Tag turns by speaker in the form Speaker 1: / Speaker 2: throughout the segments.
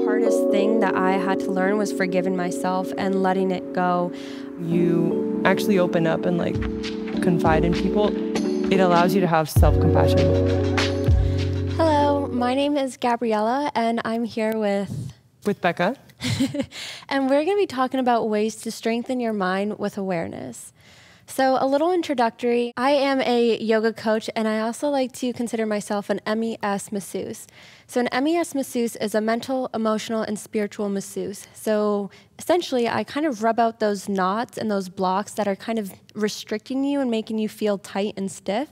Speaker 1: hardest thing that I had to learn was forgiving myself and letting it go.
Speaker 2: You actually open up and like confide in people. It allows you to have self-compassion.
Speaker 1: Hello, my name is Gabriella and I'm here with
Speaker 2: Becca.
Speaker 1: And we're going to be talking about ways to strengthen your mind with awareness. So a little introductory, I am a yoga coach and I also like to consider myself an MES masseuse. So an MES masseuse is a mental, emotional, and spiritual masseuse. So essentially I kind of rub out those knots and those blocks that are kind of restricting you and making you feel tight and stiff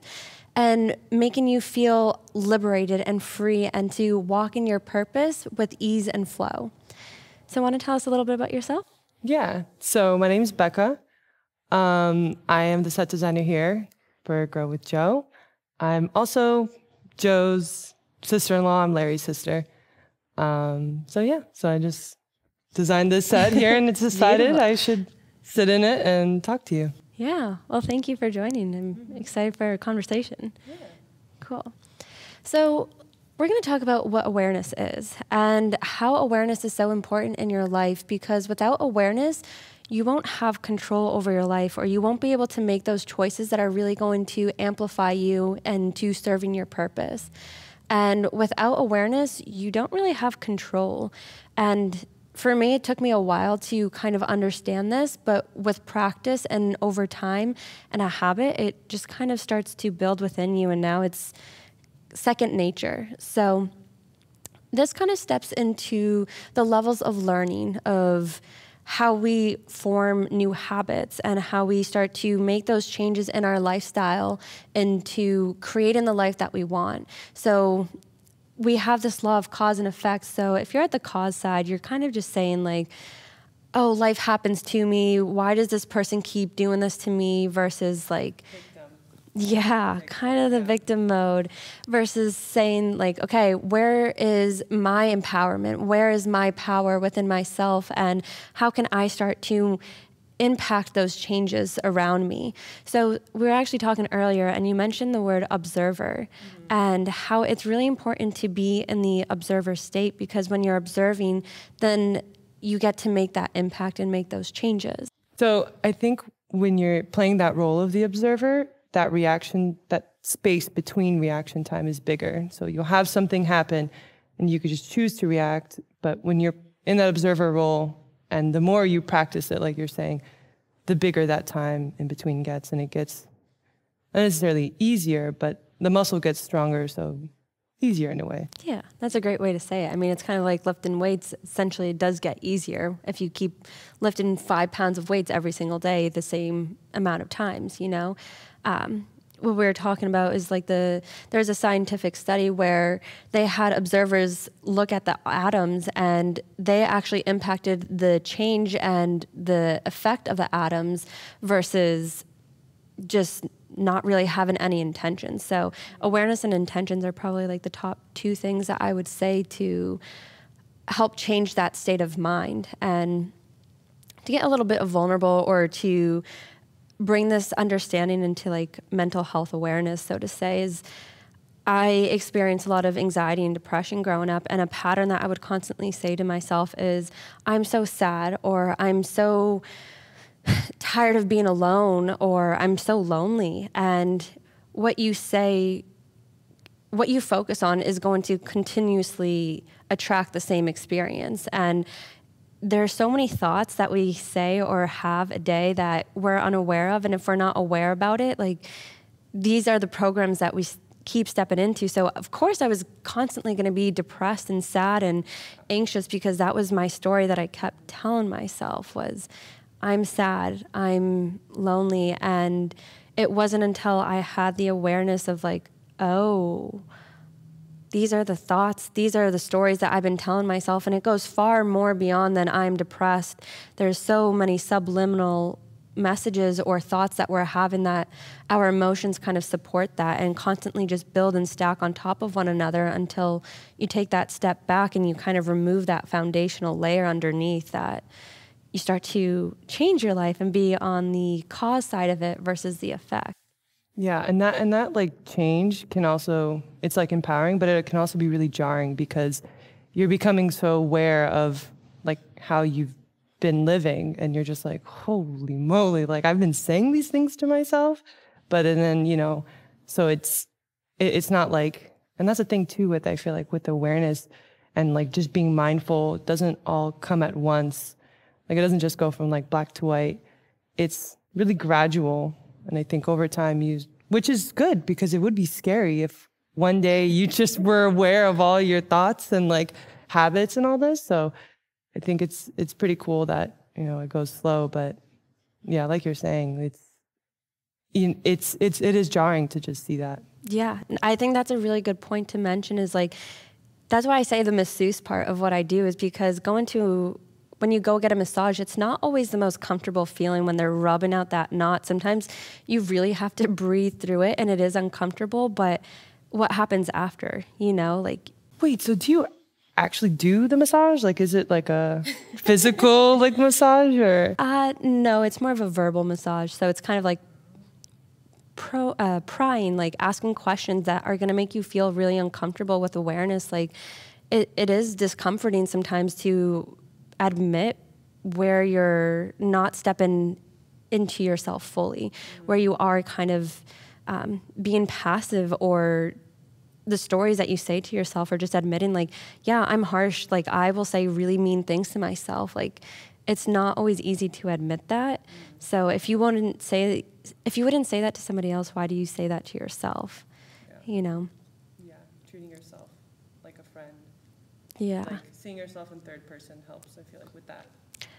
Speaker 1: and making you feel liberated and free and to walk in your purpose with ease and flow. So want to tell us a little bit about yourself?
Speaker 2: Yeah, so my name's Becca. I am the set designer here for Grow with Jo. I'm also Joe's sister-in-law. I'm Larry's sister. So I just designed this set here and it's decided I should sit in it and talk to you.
Speaker 1: Yeah, well, thank you for joining. I'm excited for our conversation. Yeah. Cool. So we're going to talk about what awareness is and how awareness is so important in your life, because without awareness, you won't have control over your life, or you won't be able to make those choices that are really going to amplify you and to serving your purpose. And without awareness, you don't really have control. And for me, it took me a while to kind of understand this, but with practice and over time and a habit, it just kind of starts to build within you, and now it's second nature. So this kind of steps into the levels of learning of how we form new habits and how we start to make those changes in our lifestyle into creating the life that we want. So we have this law of cause and effect. So if you're at the cause side, you're kind of just saying like, oh, life happens to me. Why does this person keep doing this to me? Versus like, yeah, kind of the victim mode, versus saying like, okay, where is my empowerment? Where is my power within myself? And how can I start to impact those changes around me? So we were actually talking earlier and you mentioned the word observer and how it's really important to be in the observer state, because when you're observing, then you get to make that impact and make those changes.
Speaker 2: So I think when you're playing that role of the observer, that reaction, that space between reaction time is bigger. So you'll have something happen and you could just choose to react. But when you're in that observer role, and the more you practice it, like you're saying, the bigger that time in between gets, and it gets not necessarily easier, but the muscle gets stronger, so easier in a way.
Speaker 1: Yeah, that's a great way to say it. I mean, it's kind of like lifting weights. Essentially, it does get easier if you keep lifting 5 pounds of weights every single day the same amount of times, you know? What we were talking about is like there's a scientific study where they had observers look at the atoms, and they actually impacted the change and the effect of the atoms versus just not really having any intentions. So awareness and intentions are probably like the top 2 things that I would say to help change that state of mind. And to get a little bit vulnerable, or to bring this understanding into like mental health awareness, so to say, is I experienced a lot of anxiety and depression growing up, and a pattern that I would constantly say to myself is, I'm so sad, or I'm so tired of being alone, or I'm so lonely. And what you say, what you focus on is going to continuously attract the same experience. And there are so many thoughts that we say or have a day that we're unaware of. And if we're not aware about it, like these are the programs that we keep stepping into. So of course I was constantly going to be depressed and sad and anxious, because that was my story that I kept telling myself was, I'm sad, I'm lonely. And it wasn't until I had the awareness of like, oh, these are the thoughts, these are the stories that I've been telling myself, and it goes far more beyond than I'm depressed. There's so many subliminal messages or thoughts that we're having that our emotions kind of support that and constantly just build and stack on top of one another until you take that step back and you kind of remove that foundational layer underneath, that you start to change your life and be on the cause side of it versus the effect.
Speaker 2: Yeah, and that like change can also, it's like empowering, but it can also be really jarring, because you're becoming so aware of like how you've been living, and you're just like, holy moly, like I've been saying these things to myself. But and then, you know, so it's not like, and that's the thing too with, I feel like with awareness and like just being mindful, it doesn't all come at once. Like it doesn't just go from like black to white. It's really gradual. And I think over time which is good, because it would be scary if one day you just were aware of all your thoughts and like habits and all this. So I think it's pretty cool that, you know, it goes slow, but yeah, like you're saying, it is jarring to just see that.
Speaker 1: Yeah, I think that's a really good point to mention, is like, that's why I say the masseuse part of what I do, is because when you go get a massage, it's not always the most comfortable feeling when they're rubbing out that knot. Sometimes you really have to breathe through it, and it is uncomfortable, but what happens after, you know, like.
Speaker 2: Wait, so do you actually do the massage? Like, is it like a physical like massage, or?
Speaker 1: No, it's more of a verbal massage. So it's kind of like prying, like asking questions that are going to make you feel really uncomfortable with awareness. Like it is discomforting sometimes to admit where you're not stepping into yourself fully, where you are kind of being passive, or the stories that you say to yourself, or just admitting like, yeah, I'm harsh. Like I will say really mean things to myself. Like it's not always easy to admit that. So if you wouldn't say that to somebody else, why do you say that to yourself? Yeah. You know?
Speaker 2: Yeah, treating yourself like a friend.
Speaker 1: Yeah.
Speaker 2: Like seeing yourself in third person helps, I feel like, with that.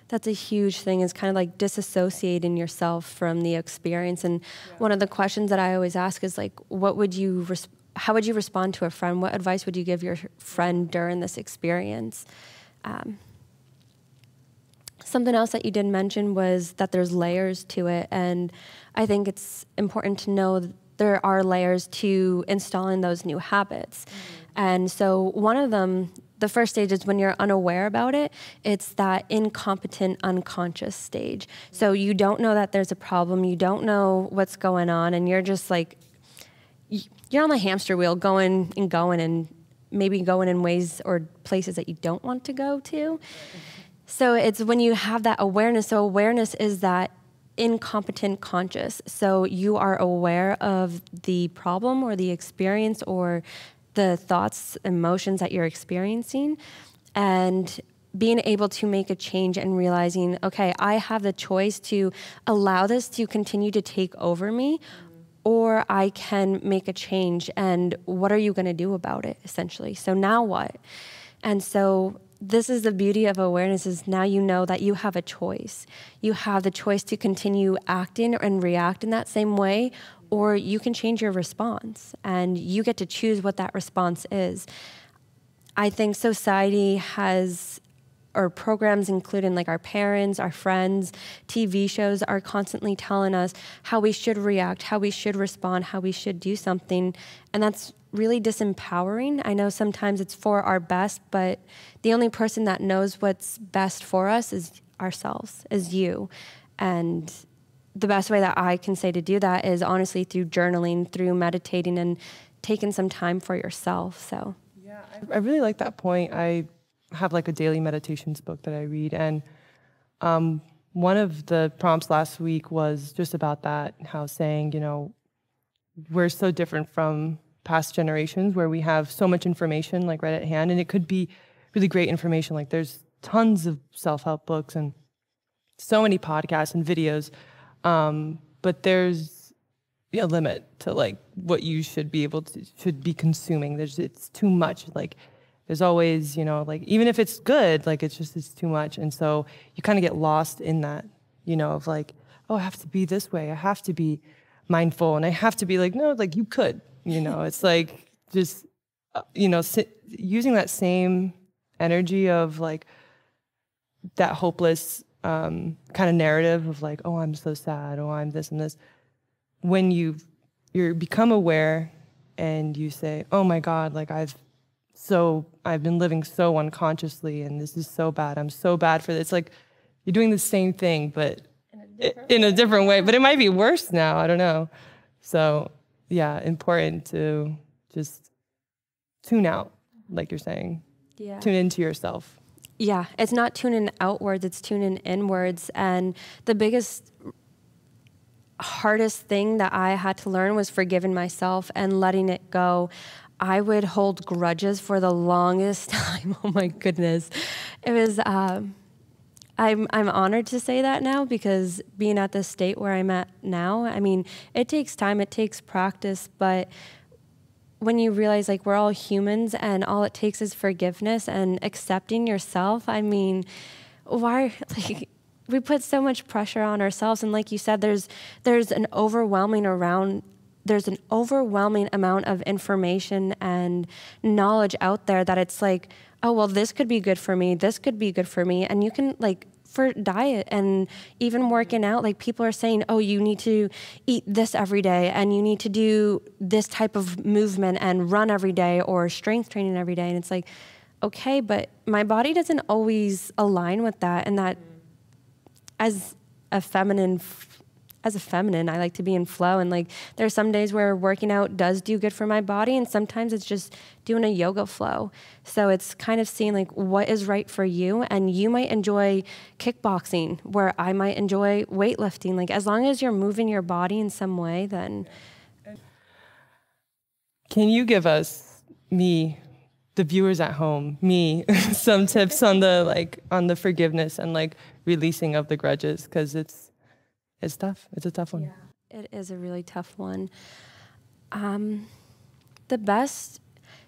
Speaker 1: That's a huge thing, is kind of like disassociating yourself from the experience. And one of the questions that I always ask is like, how would you respond to a friend? What advice would you give your friend during this experience? Something else that you did mention was that there's layers to it. And I think it's important to know that there are layers to installing those new habits. And so one of them, the first stage, is when you're unaware about it. It's that incompetent unconscious stage. So you don't know that there's a problem. You don't know what's going on. And you're just like, you're on the hamster wheel going and maybe going in ways or places that you don't want to go to. So it's when you have that awareness. So awareness is that incompetent conscious. So you are aware of the problem or the experience or the thoughts, emotions that you're experiencing, and being able to make a change and realizing, okay, I have the choice to allow this to continue to take over me, or I can make a change. And what are you going to do about it, essentially? So now what? And so this is the beauty of awareness, is now you know that you have a choice. You have the choice to continue acting and react in that same way, or you can change your response, and you get to choose what that response is. I think society has, or programs including like our parents, our friends, TV shows are constantly telling us how we should react, how we should respond, how we should do something. And that's really disempowering. I know sometimes it's for our best, but the only person that knows what's best for us is ourselves, is you. And the best way that I can say to do that is honestly through journaling, through meditating, and taking some time for yourself. So
Speaker 2: yeah, I really like that point. I have like a daily meditations book that I read, and one of the prompts last week was just about that, how saying, you know, we're so different from past generations where we have so much information like right at hand, and it could be really great information. Like there's tons of self-help books and so many podcasts and videos, but there's a limit to like what you should be consuming. It's too much. Like there's always, you know, like even if it's good, like it's too much. And so you kind of get lost in that, you know, of like, oh, I have to be this way. I have to be mindful, and I have to be like, no, like you could, you know, it's like just, you know, using that same energy of like that hopeless kind of narrative of like, oh, I'm so sad, oh, I'm this and this. When you become aware and you say, oh my God, like I've been living so unconsciously, and this is so bad. I'm so bad for this. Like you're doing the same thing, but in a different way. But it might be worse now. I don't know. So yeah, important to just tune out, like you're saying.
Speaker 1: Yeah.
Speaker 2: tune into yourself.
Speaker 1: Yeah, it's not tuning outwards, it's tuning inwards. And the biggest, hardest thing that I had to learn was forgiving myself and letting it go. I would hold grudges for the longest time. Oh my goodness. It was, I'm honored to say that now, because being at the state where I'm at now, I mean, it takes time, it takes practice, but when you realize like we're all humans and all it takes is forgiveness and accepting yourself, I mean, why, like, we put so much pressure on ourselves. And like you said, there's an overwhelming amount of information and knowledge out there that it's like, oh, well, this could be good for me. This could be good for me. And you can, like, for diet and even working out, like, people are saying, oh, you need to eat this every day and you need to do this type of movement and run every day or strength training every day. And it's like, okay, but my body doesn't always align with that. And that as a feminine, I like to be in flow. And like, there's some days where working out does do good for my body. And sometimes it's just doing a yoga flow. So it's kind of seeing like what is right for you. And you might enjoy kickboxing where I might enjoy weightlifting. Like, as long as you're moving your body in some way, then.
Speaker 2: Can you give us, me, the viewers at home, me, some tips on the forgiveness and like releasing of the grudges? Because it's tough. It's a tough one.
Speaker 1: Yeah, it is a really tough one.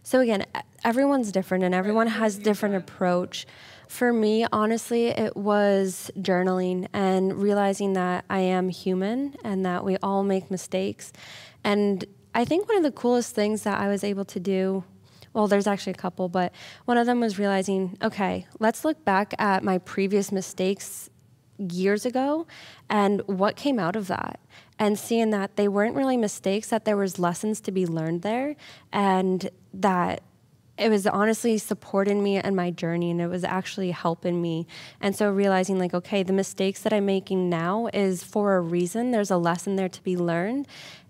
Speaker 1: So again, everyone's different and everyone has different approach. For me, honestly, it was journaling and realizing that I am human and that we all make mistakes. And I think one of the coolest things that I was able to do, well, there's actually a couple, but one of them was realizing, okay, let's look back at my previous mistakes years ago and what came out of that, and seeing that they weren't really mistakes, that there was lessons to be learned there, and that it was honestly supporting me and my journey, and it was actually helping me. And so realizing like, okay, the mistakes that I'm making now is for a reason. There's a lesson there to be learned.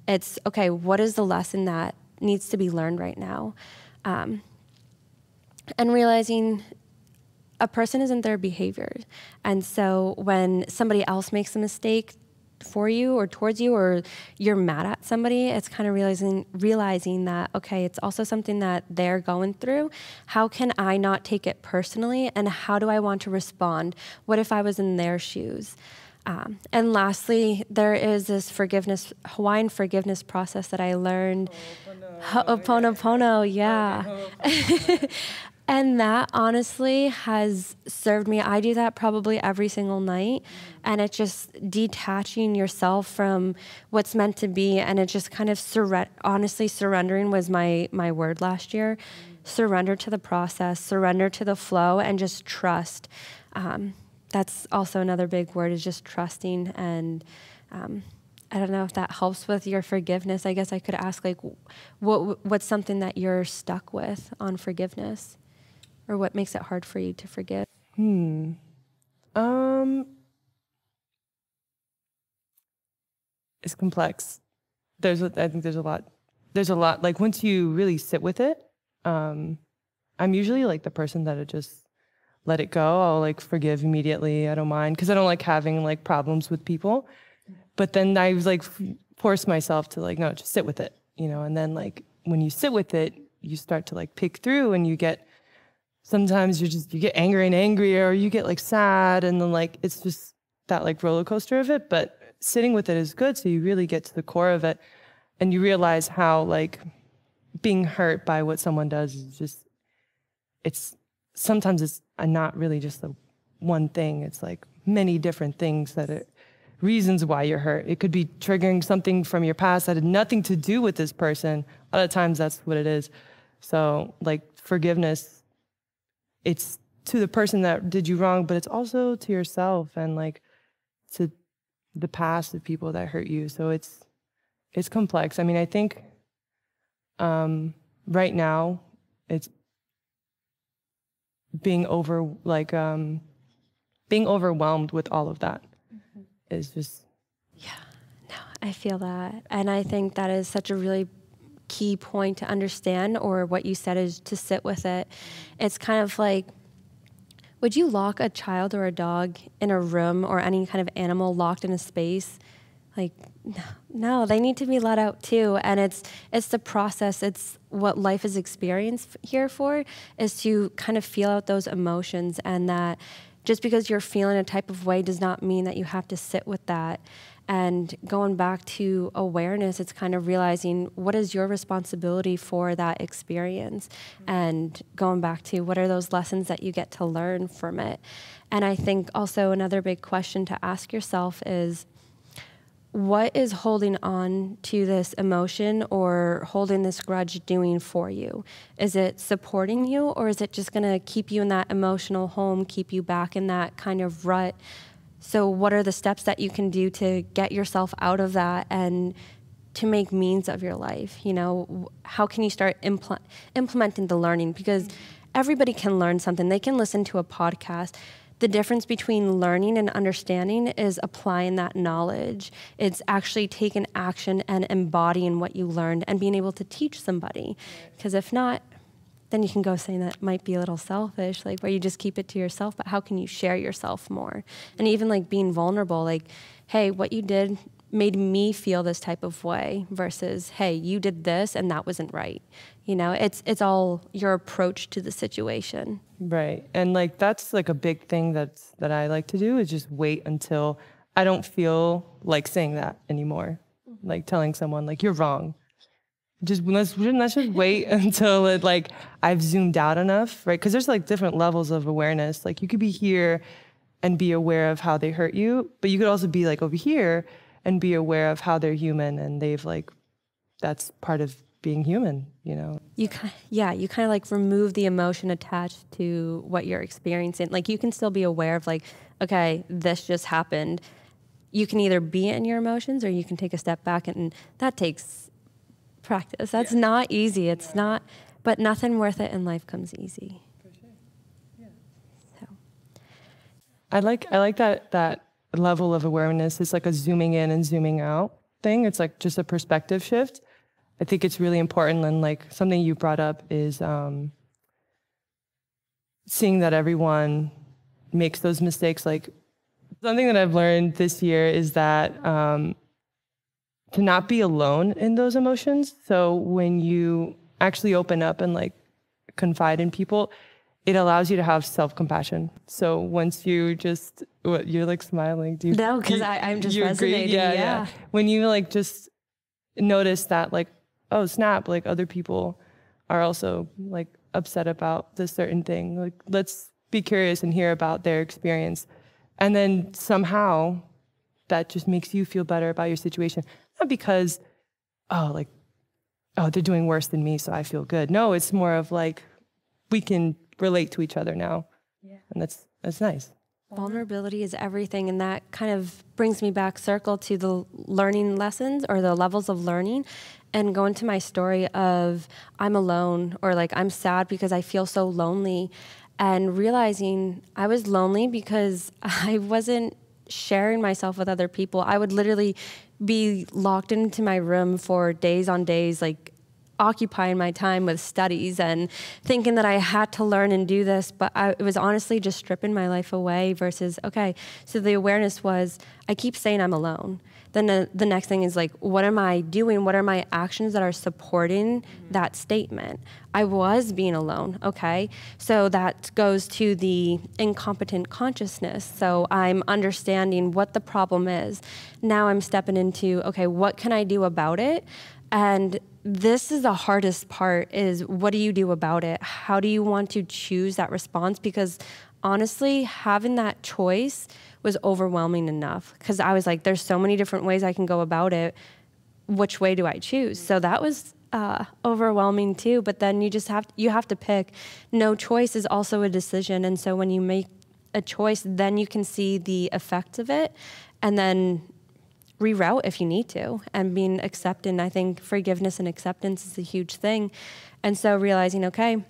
Speaker 1: It's okay, what is the lesson that needs to be learned right now? And realizing a person isn't their behavior. And so when somebody else makes a mistake for you or towards you, or you're mad at somebody, it's kind of realizing that, okay, it's also something that they're going through. How can I not take it personally? And how do I want to respond? What if I was in their shoes? And lastly, there is this Hawaiian forgiveness process that I learned. Ho'oponopono, yeah. And that honestly has served me. I do that probably every single night. And it's just detaching yourself from what's meant to be. And it just kind of honestly, surrendering was my word last year. Surrender to the process, surrender to the flow, and just trust. That's also another big word, is just trusting. And I don't know if that helps with your forgiveness. I guess I could ask, like, what's something that you're stuck with on forgiveness? Or what makes it hard for you to forgive?
Speaker 2: It's complex. I think there's a lot. Like, once you really sit with it, I'm usually like the person that would just let it go. I'll like forgive immediately. I don't mind, because I don't like having like problems with people. But then I was like force myself to like, no, just sit with it, and then like when you sit with it, you start to like pick through, and sometimes you get angry and angrier, or you get like sad, and then like it's just that like roller coaster of it. But sitting with it is good, so you really get to the core of it, and you realize how like being hurt by what someone does is just, sometimes it's not really just the one thing. It's like many different things reasons why you're hurt. It could be triggering something from your past that had nothing to do with this person. A lot of times that's what it is. So like forgiveness, it's to the person that did you wrong, but it's also to yourself and like to the past of people that hurt you. So it's complex. I mean, I think right now it's being overwhelmed with all of that. Is just...
Speaker 1: Yeah, no, I feel that. And I think that is such a really key point to understand, or what you said is to sit with it. It's kind of like, would you lock a child or a dog in a room, or any kind of animal locked in a space? Like, no, they need to be let out too. And it's the process. It's what life is experienced here for, is to kind of feel out those emotions, and that just because you're feeling a type of way does not mean that you have to sit with that. And going back to awareness, it's kind of realizing what is your responsibility for that experience, and going back to what are those lessons that you get to learn from it. And I think also another big question to ask yourself is, what is holding on to this emotion or holding this grudge doing for you? Is it supporting you, or is it just going to keep you in that emotional home, keep you back in that kind of rut? So what are the steps that you can do to get yourself out of that and to make means of your life? You know, how can you start implementing the learning? Because everybody can learn something. They can listen to a podcast. The difference between learning and understanding is applying that knowledge. It's actually taking action and embodying what you learned and being able to teach somebody. Because if not, then you can go saying that might be a little selfish, like where you just keep it to yourself, but how can you share yourself more? And even like being vulnerable, like, hey, what you did made me feel this type of way, versus, hey, you did this and that wasn't right. You know, it's all your approach to the situation.
Speaker 2: Right. And like, that's like a big thing that I like to do, is just wait until I don't feel like saying that anymore. Like telling someone like, you're wrong. Just let's just wait until it, like, I've zoomed out enough, right? Because there's like different levels of awareness. Like you could be here and be aware of how they hurt you, but you could also be like over here and be aware of how they're human, and they've like, that's part of being human, you know?
Speaker 1: You kind of like remove the emotion attached to what you're experiencing. Like you can still be aware of like, okay, this just happened. You can either be in your emotions, or you can take a step back, and that takes practice. That's not easy. It's not, but nothing worth it in life comes easy.
Speaker 2: For sure. Yeah.
Speaker 1: So
Speaker 2: I like that level of awareness. It's like a zooming in and zooming out thing. It's like just a perspective shift. I think it's really important, and like something you brought up is seeing that everyone makes those mistakes. Like something that I've learned this year is that to not be alone in those emotions. So when you actually open up and like confide in people, it allows you to have self-compassion. So once you just, what, you're like smiling.
Speaker 1: No, because I'm just resonating.
Speaker 2: Yeah. When you like just notice that like, oh snap, like other people are also like upset about this certain thing. Like let's be curious and hear about their experience. And then somehow that just makes you feel better about your situation. Not because, they're doing worse than me, so I feel good. No, it's more of like, we can relate to each other now. Yeah. And that's nice.
Speaker 1: Vulnerability is everything, and that kind of brings me back circle to the learning lessons, or the levels of learning, and going to my story of I'm alone, or like I'm sad because I feel so lonely, and realizing I was lonely because I wasn't sharing myself with other people. I would literally be locked into my room for days on days, like occupying my time with studies and thinking that I had to learn and do this, but it was honestly just stripping my life away, versus, okay, so the awareness was, I keep saying I'm alone. Then the next thing is like, what am I doing? What are my actions that are supporting that statement? I was being alone, okay? So that goes to the incompetent consciousness. So I'm understanding what the problem is. Now I'm stepping into, okay, what can I do about it? And this is the hardest part, is what do you do about it? How do you want to choose that response? Because honestly, having that choice was overwhelming enough, because I was like, there's so many different ways I can go about it. Which way do I choose? So that was overwhelming too. But then you have to pick. No choice is also a decision. And so when you make a choice, then you can see the effects of it, and then reroute if you need to, and being accepting. I think forgiveness and acceptance is a huge thing. And so realizing, okay,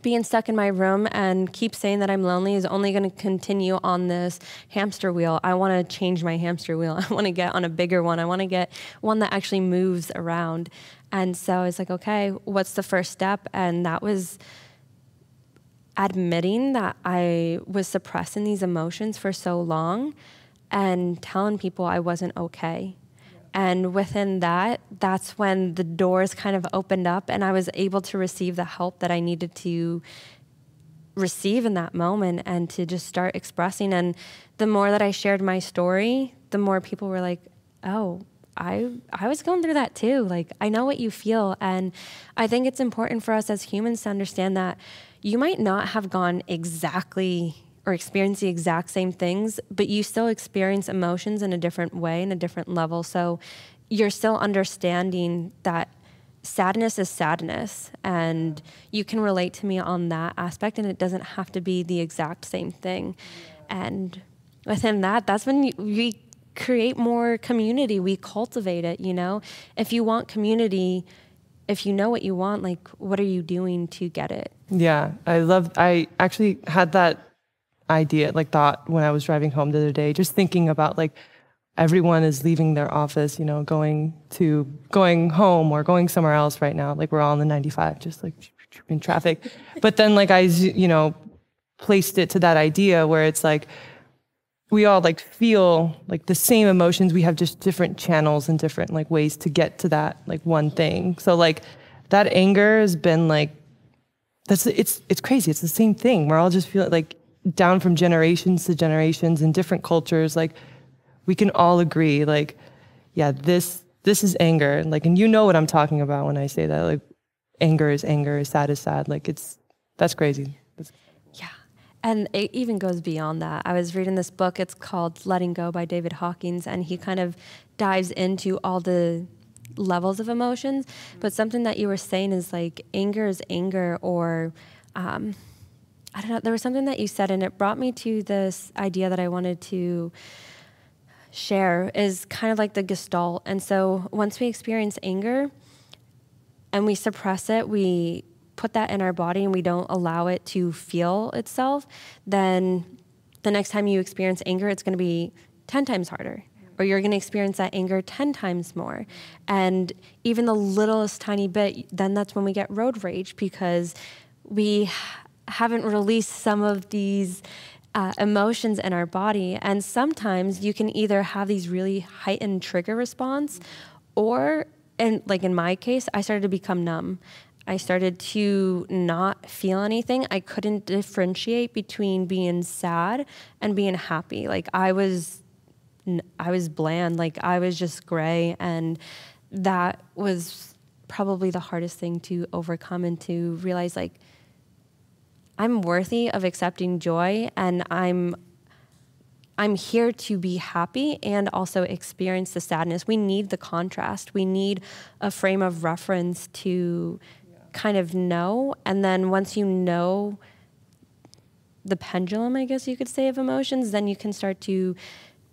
Speaker 1: being stuck in my room and keep saying that I'm lonely is only going to continue on this hamster wheel. I want to change my hamster wheel. I want to get on a bigger one. I want to get one that actually moves around. And so I was like, okay, what's the first step? And that was admitting that I was suppressing these emotions for so long and telling people I wasn't okay. And within that, that's when the doors kind of opened up and I was able to receive the help that I needed to receive in that moment and to just start expressing. And the more that I shared my story, the more people were like, oh, I was going through that too. Like, I know what you feel. And I think it's important for us as humans to understand that you might not have gone exactly or experience the exact same things, but you still experience emotions in a different way, in a different level. So you're still understanding that sadness is sadness, and you can relate to me on that aspect, and it doesn't have to be the exact same thing. And within that, that's when we create more community. We cultivate it, you know? If you want community, if you know what you want, like, what are you doing to get it?
Speaker 2: Yeah, I actually had that idea, like thought when I was driving home the other day, just thinking about like everyone is leaving their office, you know, going home or going somewhere else right now. Like we're all in the 95, just like in traffic. But then like you know, placed it to that idea where it's like, we all like feel like the same emotions. We have just different channels and different like ways to get to that like one thing. So like that anger has been like, it's crazy. It's the same thing. We're all just feeling like down from generations to generations in different cultures. Like we can all agree like, yeah, this is anger. Like, and you know what I'm talking about when I say that, like anger is anger, sad is sad. Like that's crazy.
Speaker 1: Yeah. And it even goes beyond that. I was reading this book, it's called Letting Go by David Hawkins, and he kind of dives into all the levels of emotions. But something that you were saying is like anger is anger, or I don't know, there was something that you said and it brought me to this idea that I wanted to share, is kind of like the gestalt. And so once we experience anger and we suppress it, we put that in our body and we don't allow it to feel itself, then the next time you experience anger, it's going to be 10 times harder, or you're going to experience that anger 10 times more. And even the littlest tiny bit, then that's when we get road rage, because we haven't released some of these emotions in our body. And sometimes you can either have these really heightened trigger response, or, and like in my case, I started to become numb. I started to not feel anything. I couldn't differentiate between being sad and being happy. Like I was bland, like I was just gray. And that was probably the hardest thing to overcome, and to realize like, I'm worthy of accepting joy, and I'm here to be happy and also experience the sadness. We need the contrast. We need a frame of reference to kind of know. And then once you know the pendulum, I guess you could say, of emotions, then you can start to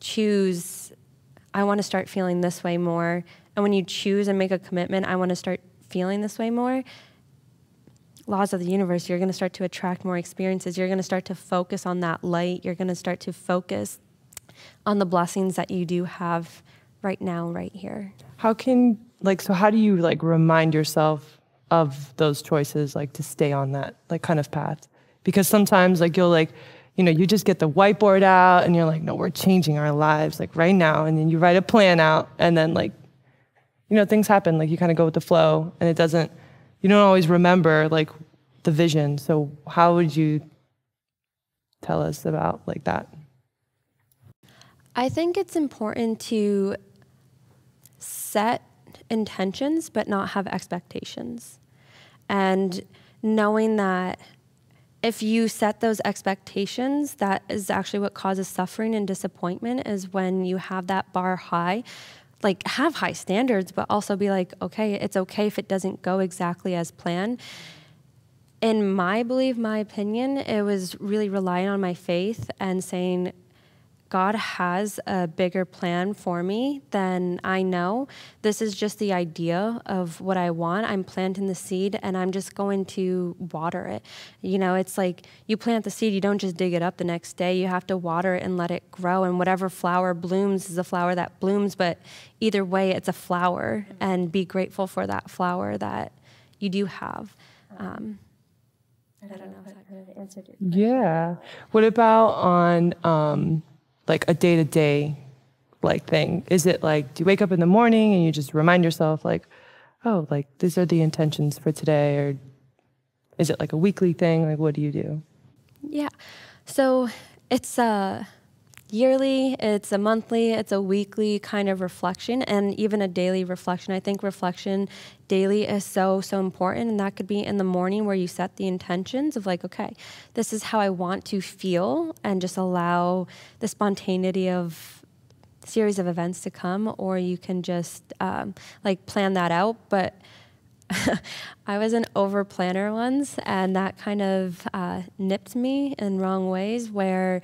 Speaker 1: choose, I want to start feeling this way more. And when you choose and make a commitment, I want to start feeling this way more, laws of the universe, you're going to start to attract more experiences. You're going to start to focus on that light. You're going to start to focus on the blessings that you do have right now, right here.
Speaker 2: How can, like, so how do you like remind yourself of those choices, like to stay on that like kind of path? Because sometimes like you'll like, you know, you just get the whiteboard out and you're like, no, we're changing our lives like right now. And then you write a plan out, and then like, you know, things happen, like you kind of go with the flow, and you don't always remember like the vision. So how would you tell us about like that?
Speaker 1: I think it's important to set intentions, but not have expectations. And knowing that if you set those expectations, that is actually what causes suffering and disappointment, is when you have that bar high. Like, have high standards, but also be like, okay, it's okay if it doesn't go exactly as planned. In my belief, my opinion, it was really relying on my faith and saying, God has a bigger plan for me than I know. This is just the idea of what I want. I'm planting the seed and I'm just going to water it. You know, it's like you plant the seed, you don't just dig it up the next day. You have to water it and let it grow. And whatever flower blooms is a flower that blooms. But either way, it's a flower. And be grateful for that flower that you do have. I don't know if that kind of answered your question.
Speaker 2: Yeah. What about on like a day-to-day like thing? Is it like, do you wake up in the morning and you just remind yourself like, oh, like these are the intentions for today? Or is it like a weekly thing? Like, what do you do?
Speaker 1: Yeah. So it's a yearly, it's a monthly, it's a weekly kind of reflection, and even a daily reflection. I think reflection daily is so, so important. And that could be in the morning where you set the intentions of like, okay, this is how I want to feel, and just allow the spontaneity of series of events to come, or you can just like plan that out. But I was an over planner once, and that kind of nipped me in wrong ways where,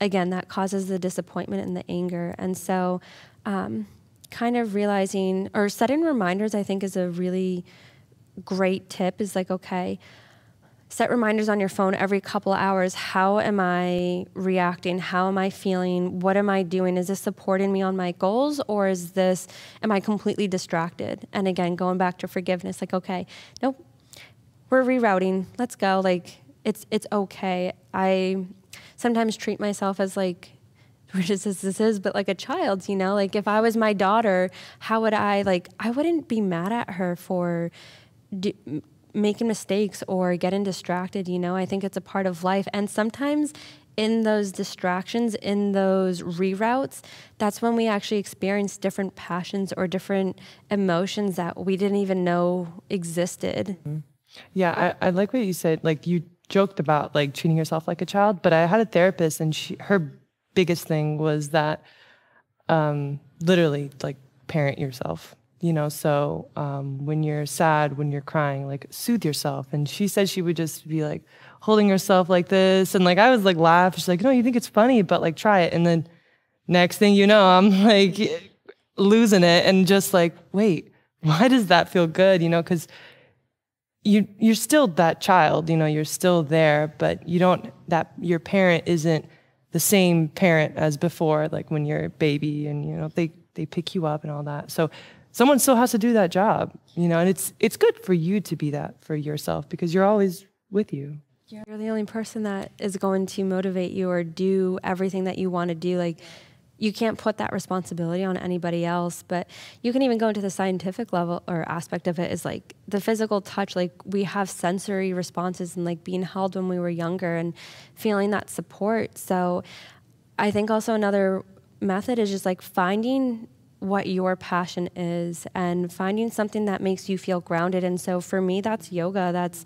Speaker 1: again, that causes the disappointment and the anger. And so kind of realizing or setting reminders, I think, is a really great tip. Is like, okay, set reminders on your phone every couple hours. How am I reacting? How am I feeling? What am I doing? Is this supporting me on my goals, or am I completely distracted? And again, going back to forgiveness, like, okay, nope, we're rerouting. Let's go. Like, it's okay. I sometimes treat myself as like, as this is, but like a child, you know, like if I was my daughter, how would I wouldn't be mad at her for making mistakes or getting distracted, you know. I think it's a part of life. And sometimes in those distractions, in those reroutes, that's when we actually experience different passions or different emotions that we didn't even know existed.
Speaker 2: Mm-hmm. Yeah, I like what you said. Like, you joked about like treating yourself like a child, but I had a therapist, and her biggest thing was that literally like parent yourself. You know, so when you're sad, when you're crying, like soothe yourself. And she said she would just be like holding herself like this. And like, I was like laugh. She's like, no, you think it's funny, but like try it. And then next thing you know, I'm like losing it and just like, wait, why does that feel good? You know, because you're still that child, you know, you're still there, but your parent isn't the same parent as before, like when you're a baby and, you know, they pick you up and all that. So someone still has to do that job, you know, and it's good for you to be that for yourself because you're always with you.
Speaker 1: You're the only person that is going to motivate you or do everything that you want to do. Like, you can't put that responsibility on anybody else, but you can even go into the scientific level or aspect of it is like the physical touch. Like, we have sensory responses and like being held when we were younger and feeling that support. So I think also another method is just like finding what your passion is and finding something that makes you feel grounded. And so for me, that's yoga. That's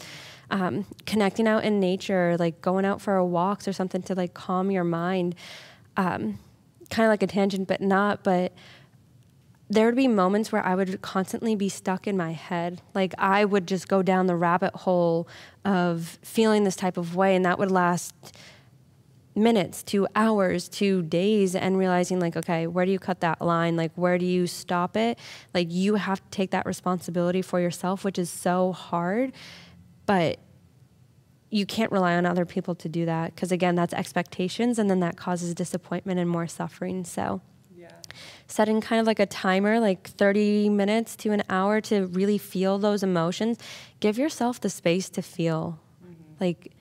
Speaker 1: connecting out in nature, like going out for walks or something to like calm your mind. Kind of like a tangent, but there would be moments where I would constantly be stuck in my head. Like, I would just go down the rabbit hole of feeling this type of way, and that would last minutes to hours to days, and realizing like, okay, where do you cut that line? Like, where do you stop it? Like, you have to take that responsibility for yourself, which is so hard, but you can't rely on other people to do that. Because again, that's expectations, and then that causes disappointment and more suffering. So setting kind of like a timer, like 30 minutes to an hour to really feel those emotions. Give yourself the space to feel. Like,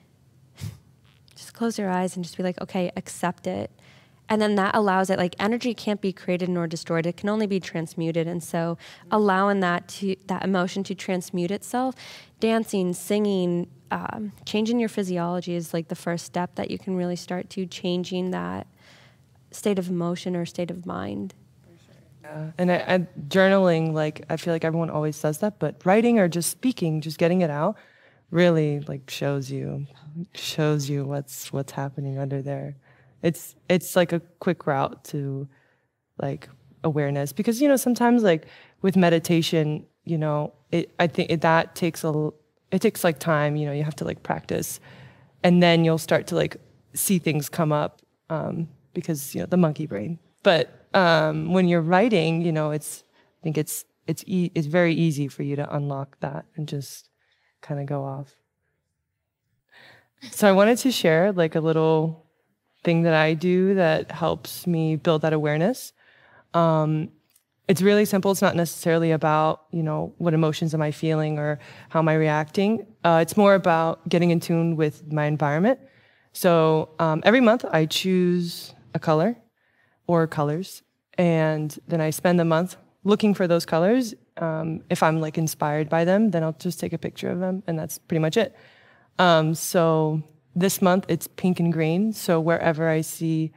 Speaker 1: just close your eyes and just be like, okay, accept it. And then that allows it, like, energy can't be created nor destroyed. It can only be transmuted. And so allowing that emotion to transmute itself, dancing, singing, changing your physiology is like the first step that you can really start to changing that state of emotion or state of mind.
Speaker 2: Yeah. And I journaling, like, I feel like everyone always says that, but writing or just speaking, just getting it out, really like shows you what's happening under there. It's like a quick route to like awareness, because, you know, sometimes like with meditation, you know, I think it takes like time, you know, you have to like practice, and then you'll start to like see things come up. because, the monkey brain. But when you're writing, I think it's very easy for you to unlock that and just kind of go off. So I wanted to share like a little thing that I do that helps me build that awareness. It's really simple. It's not necessarily about, what emotions am I feeling or how am I reacting. It's more about getting in tune with my environment. So every month I choose a color or colors, and then I spend the month looking for those colors. If I'm like inspired by them, then I'll just take a picture of them, and that's pretty much it. So this month it's pink and green. So wherever I see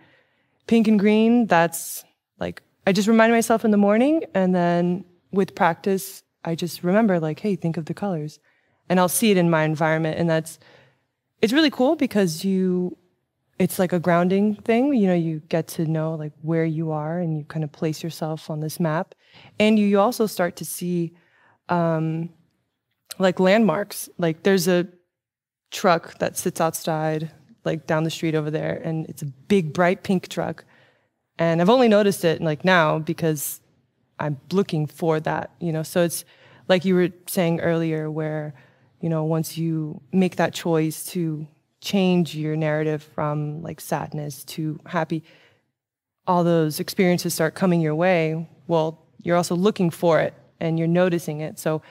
Speaker 2: pink and green, that's like, I just remind myself in the morning, and then with practice, I just remember like, hey, think of the colors, and I'll see it in my environment. And it's really cool because it's like a grounding thing. You get to know like where you are, and you kind of place yourself on this map, and you also start to see like landmarks. Like there's a truck that sits outside, like down the street over there, and it's a big bright pink truck. And I've only noticed it like now because I'm looking for that, So it's like you were saying earlier where, once you make that choice to change your narrative from like sadness to happy, all those experiences start coming your way. Well, you're also looking for it and you're noticing it. So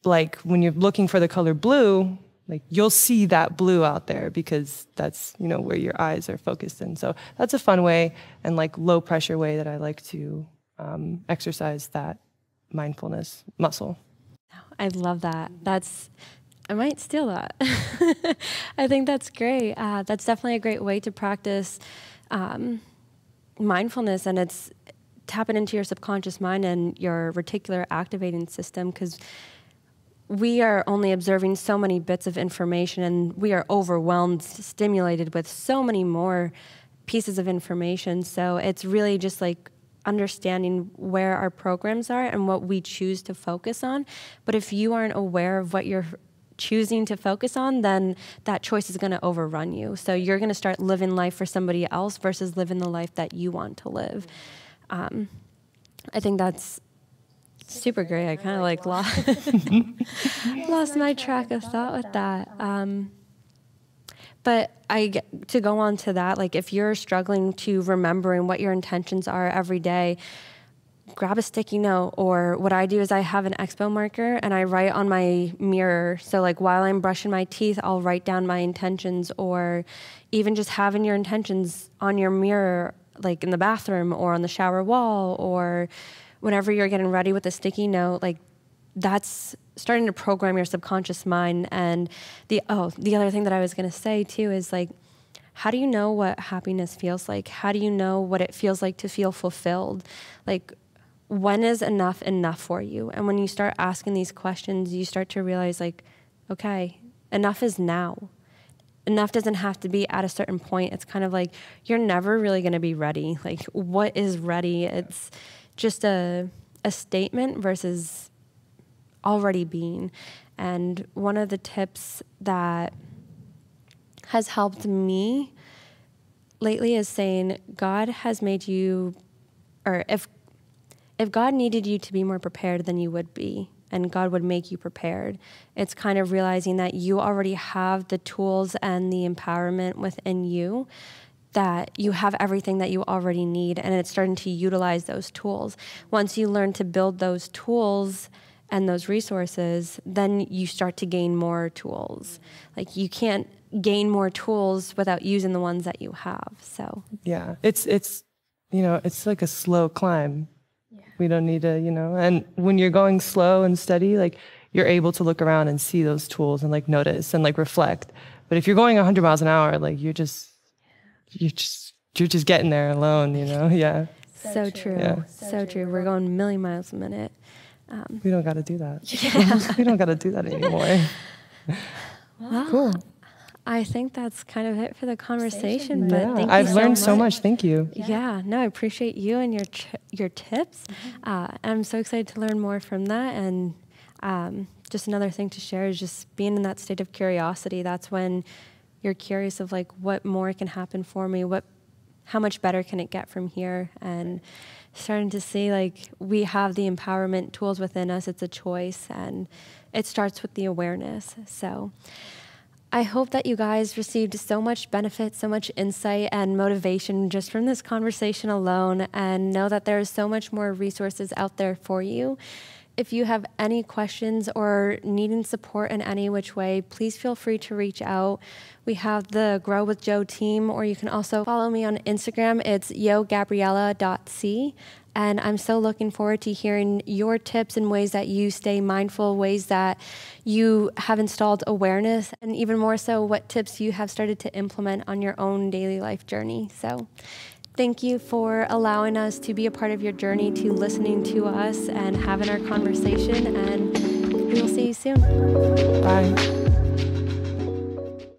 Speaker 2: like when you're looking for the color blue, like you'll see that blue out there because that's, where your eyes are focused in. So that's a fun way and like low pressure way that I like to exercise that mindfulness muscle.
Speaker 1: I love that. I might steal that. I think that's great. That's definitely a great way to practice mindfulness, and it's tapping into your subconscious mind and your reticular activating system, because we are only observing so many bits of information, and we are overwhelmed, stimulated with so many more pieces of information. So it's really just like understanding where our programs are and what we choose to focus on. But if you aren't aware of what you're choosing to focus on, then that choice is going to overrun you. So you're going to start living life for somebody else versus living the life that you want to live. I think that's super great. I kind of like lost my track of thought with that. But to go on to that, like if you're struggling to remembering what your intentions are every day, grab a sticky note, or what I do is I have an expo marker and I write on my mirror. So like while I'm brushing my teeth, I'll write down my intentions, or even just having your intentions on your mirror, like in the bathroom or on the shower wall, or whenever you're getting ready with a sticky note, like that's starting to program your subconscious mind. And the other thing that I was going to say too is like, how do you know what happiness feels like? How do you know what it feels like to feel fulfilled? Like, when is enough for you? And when you start asking these questions, you start to realize like, okay, enough is now. Enough doesn't have to be at a certain point. It's kind of like, you're never really going to be ready. Like, what is ready? It's just a statement versus already being. And one of the tips that has helped me lately is saying, God has made you, or if God needed you to be more prepared than you would be, and God would make you prepared, it's kind of realizing that you already have the tools and the empowerment within you, that you have everything that you already need, and it's starting to utilize those tools. Once you learn to build those tools and those resources, then you start to gain more tools. Like you can't gain more tools without using the ones that you have. So
Speaker 2: yeah, it's it's like a slow climb. Yeah. We don't need to, and when you're going slow and steady, like you're able to look around and see those tools and like notice and like reflect. But if you're going 100 miles an hour, like you're just getting there alone, Yeah.
Speaker 1: So true. Yeah. So true. We're going a million miles a minute.
Speaker 2: We don't got to do that.
Speaker 1: Yeah.
Speaker 2: We don't got to do that anymore.
Speaker 1: Well,
Speaker 2: cool.
Speaker 1: I think that's kind of it for the conversation. But
Speaker 2: yeah.
Speaker 1: thank you
Speaker 2: I've learned so much. Thank you.
Speaker 1: Yeah. No, I appreciate you and your tips. I'm so excited to learn more from that. And just another thing to share is just being in that state of curiosity. That's when you're curious of like what more can happen for me, what how much better can it get from here? And starting to see like we have the empowerment tools within us. It's a choice, and it starts with the awareness. So I hope that you guys received so much benefit, so much insight and motivation just from this conversation alone, and know that there is so much more resources out there for you. If you have any questions or needing support in any which way, please feel free to reach out. We have the Grow with Jo team, or you can also follow me on Instagram. It's yogabriella.c. And I'm so looking forward to hearing your tips and ways that you stay mindful, ways that you have installed awareness, and even more so, what tips you have started to implement on your own daily life journey. So thank you for allowing us to be a part of your journey, to listening to us and having our conversation, and we will see you soon.
Speaker 2: Bye.